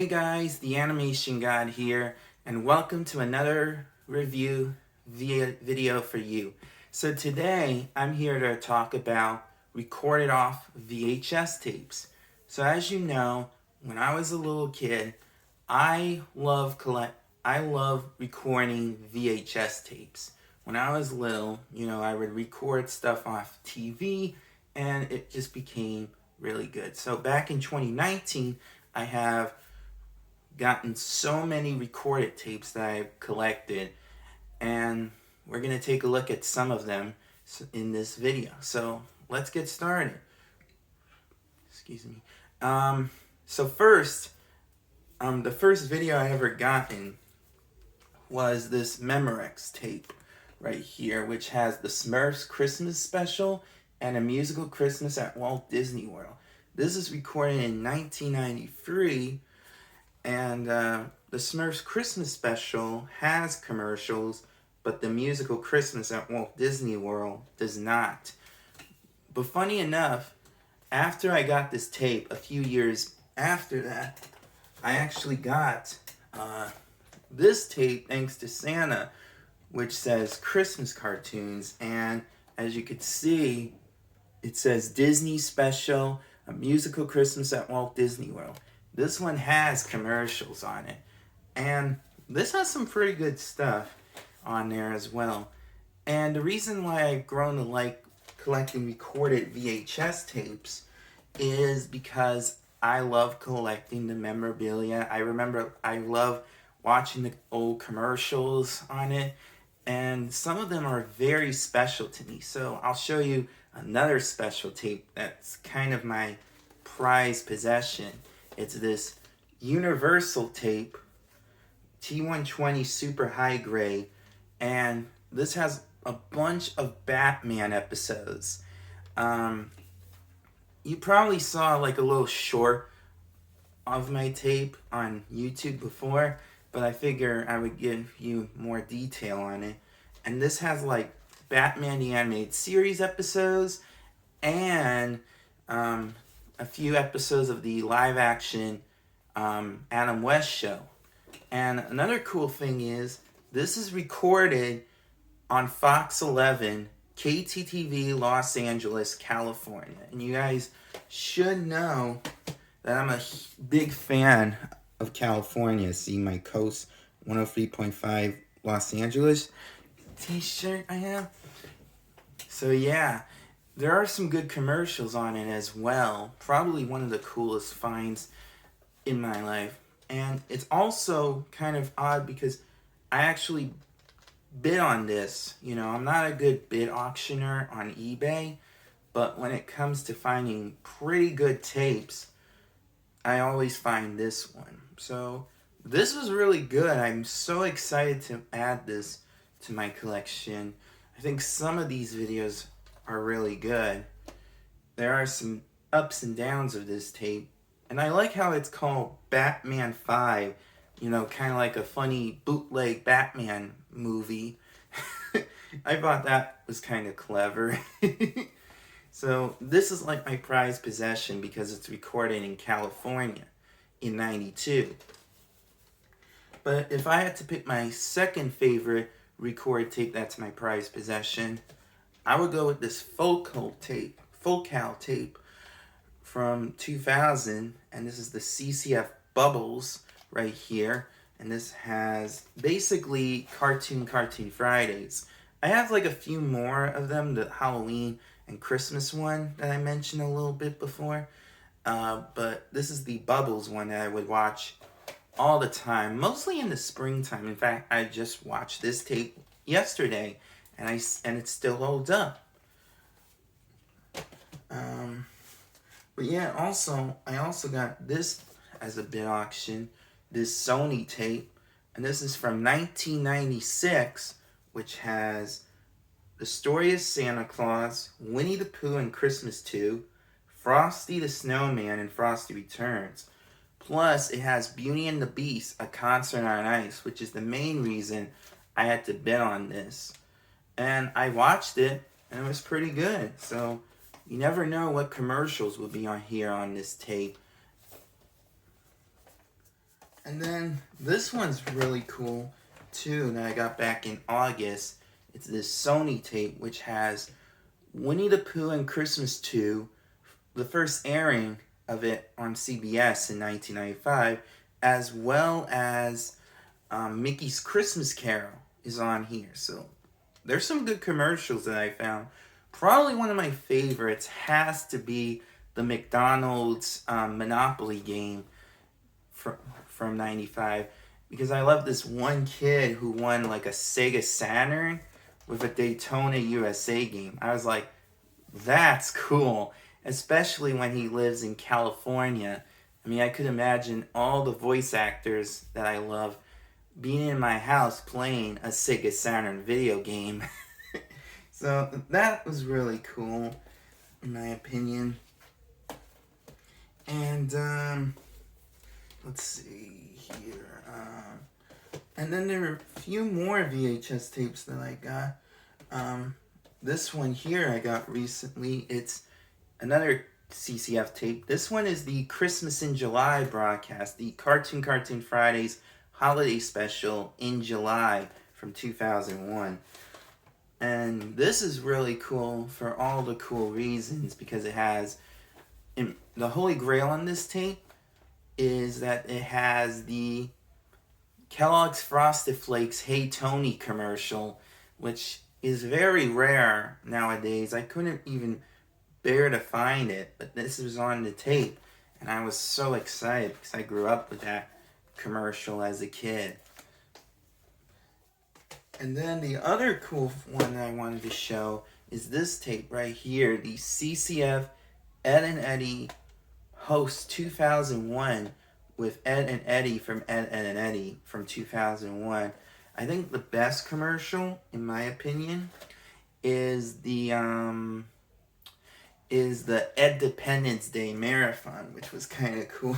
Hey guys, the Animation God here, and welcome to another review video for you. So today, I'm here to talk about recorded off VHS tapes. So as you know, when I was a little kid, I love recording VHS tapes. When I was little, I would record stuff off TV, and it just became really good. So back in 2019, I have gotten so many recorded tapes that I've collected, and we're going to take a look at some of them in this video. So let's get started. Excuse me. So first, the first video I ever gotten was this Memorex tape right here, which has the Smurfs Christmas special and a musical Christmas at Walt Disney World. This is recorded in 1993. And the Smurfs Christmas special has commercials, but the musical Christmas at Walt Disney World does not. But funny enough, after I got this tape, a few years after that, I actually got this tape thanks to Santa, which says Christmas cartoons. And as you can see, it says Disney Special, a musical Christmas at Walt Disney World. This one has commercials on it, and this has some pretty good stuff on there as well. And the reason why I've grown to like collecting recorded VHS tapes is because I love collecting the memorabilia. I love watching the old commercials on it, and some of them are very special to me. So I'll show you another special tape that's kind of my prized possession. It's this Universal tape, T120 Super High Grade, and this has a bunch of Batman episodes. You probably saw like a little short of my tape on YouTube before, but I figure I would give you more detail on it. And this has like Batman the Animated Series episodes and a few episodes of the live action Adam West show. And another cool thing is, this is recorded on Fox 11, KTTV, Los Angeles, California. And you guys should know that I'm a big fan of California. See my Coast 103.5 Los Angeles t-shirt I have. So yeah, there are some good commercials on it as well. Probably one of the coolest finds in my life. And it's also kind of odd because I actually bid on this. I'm not a good bid auctioneer on eBay, but when it comes to finding pretty good tapes, I always find this one. So this was really good. I'm so excited to add this to my collection. I think some of these videos are really good. There are some ups and downs of this tape, and I like how it's called Batman 5, kind of like a funny bootleg Batman movie. I thought that was kind of clever. So this is like my prized possession because it's recorded in California in 92. But if I had to pick my second favorite record tape that's my prized possession, I would go with this Focal tape from 2000, and this is the CCF Bubbles right here, and this has basically Cartoon Fridays. I have like a few more of them, the Halloween and Christmas one that I mentioned a little bit before, but this is the Bubbles one that I would watch all the time, mostly in the springtime. In fact, I just watched this tape yesterday, and it still holds up. But yeah, I also got this as a bid auction, this Sony tape, and this is from 1996, which has The Story of Santa Claus, Winnie the Pooh and Christmas 2, Frosty the Snowman and Frosty Returns. Plus, it has Beauty and the Beast, A Concert on Ice, which is the main reason I had to bid on this. And I watched it, and it was pretty good. So you never know what commercials will be on here on this tape. And then this one's really cool too that I got back in August. It's this Sony tape which has Winnie the Pooh and Christmas 2, the first airing of it on CBS in 1995, as well as Mickey's Christmas Carol is on here. So there's some good commercials that I found. Probably one of my favorites has to be the McDonald's Monopoly game from 95, because I love this one kid who won like a Sega Saturn with a Daytona USA game. I was like, that's cool, especially when he lives in California. I mean, I could imagine all the voice actors that I love being in my house playing a Sega Saturn video game. So that was really cool, in my opinion. And let's see here. And then there are a few more VHS tapes that I got. This one here I got recently. It's another CCF tape. This one is the Christmas in July broadcast, the Cartoon Fridays holiday special in July from 2001. And this is really cool for all the cool reasons, because it has, the Holy Grail on this tape is that it has the Kellogg's Frosted Flakes Hey Tony commercial, which is very rare nowadays. I couldn't even bear to find it, but this was on the tape, and I was so excited because I grew up with that commercial as a kid. And then the other cool one that I wanted to show is this tape right here, the CCF Ed and Eddie Host 2001 with Ed and Eddie from Ed, and Eddie from 2001. I think the best commercial, in my opinion, is the Independence Day Marathon, which was kind of cool.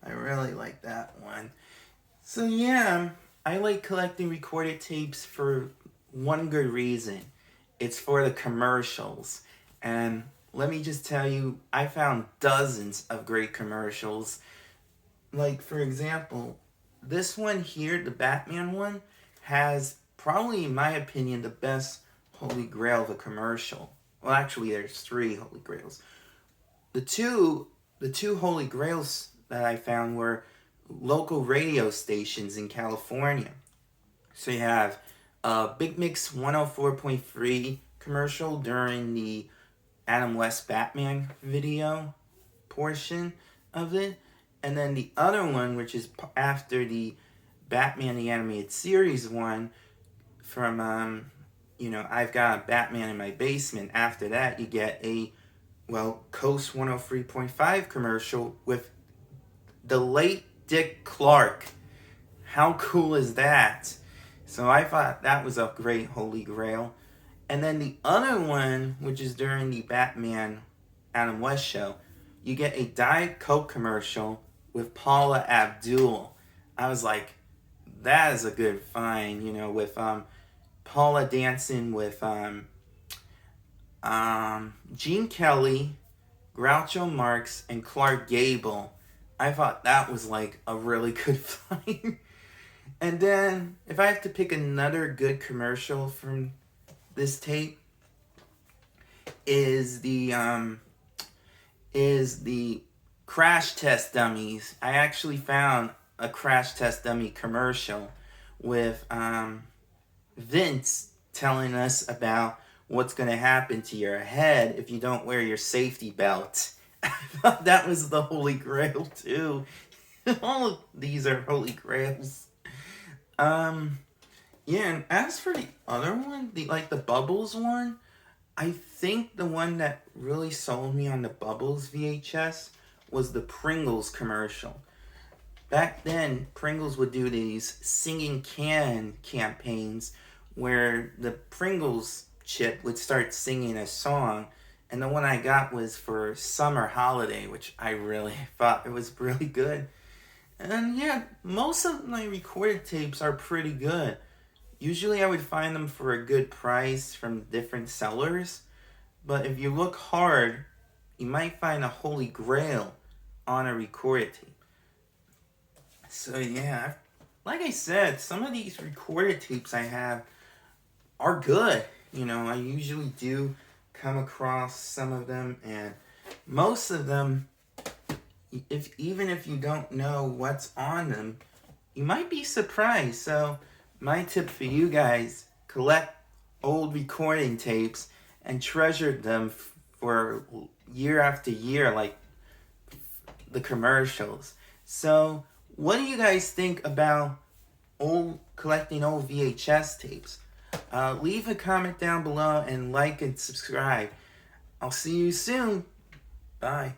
I really like that one. So yeah, I like collecting recorded tapes for one good reason. It's for the commercials. And let me just tell you, I found dozens of great commercials. Like, for example, this one here, the Batman one, has probably, in my opinion, the best Holy Grail of a commercial. Well, actually, there's 3 Holy Grails. The two Holy Grails that I found were local radio stations in California. So you have Big Mix 104.3 commercial during the Adam West Batman video portion of it. And then the other one, which is after the Batman the Animated Series one, from, I've Got a Batman in My Basement. After that, you get a, Coast 103.5 commercial with the late Dick Clark. How cool is that? So I thought that was a great Holy Grail. And then the other one, which is during the Batman Adam West show, you get a Diet Coke commercial with Paula Abdul. I was like, that is a good find, with Paula dancing with Gene Kelly, Groucho Marx, and Clark Gable. I thought that was like a really good find. And then, if I have to pick another good commercial from this tape, is the Crash Test Dummies. I actually found a Crash Test Dummy commercial with Vince telling us about what's going to happen to your head if you don't wear your safety belt. I thought that was the Holy Grail too. All of these are Holy Grails. Yeah, and as for the other one, the Bubbles one, I think the one that really sold me on the Bubbles VHS was the Pringles commercial. Back then, Pringles would do these singing can campaigns where the Pringles chip would start singing a song, and the one I got was for Summer Holiday, which I really thought it was really good. And yeah, most of my recorded tapes are pretty good. Usually I would find them for a good price from different sellers, but if you look hard, you might find a Holy Grail on a recorded tape. So yeah, like I said, some of these recorded tapes I have are good. You know, I usually do come across some of them, and most of them, if even if you don't know what's on them, you might be surprised. So my tip for you guys: collect old recording tapes and treasure them for year after year, like the commercials. So what do you guys think about collecting old VHS tapes? Leave a comment down below and like and subscribe. I'll see you soon. Bye.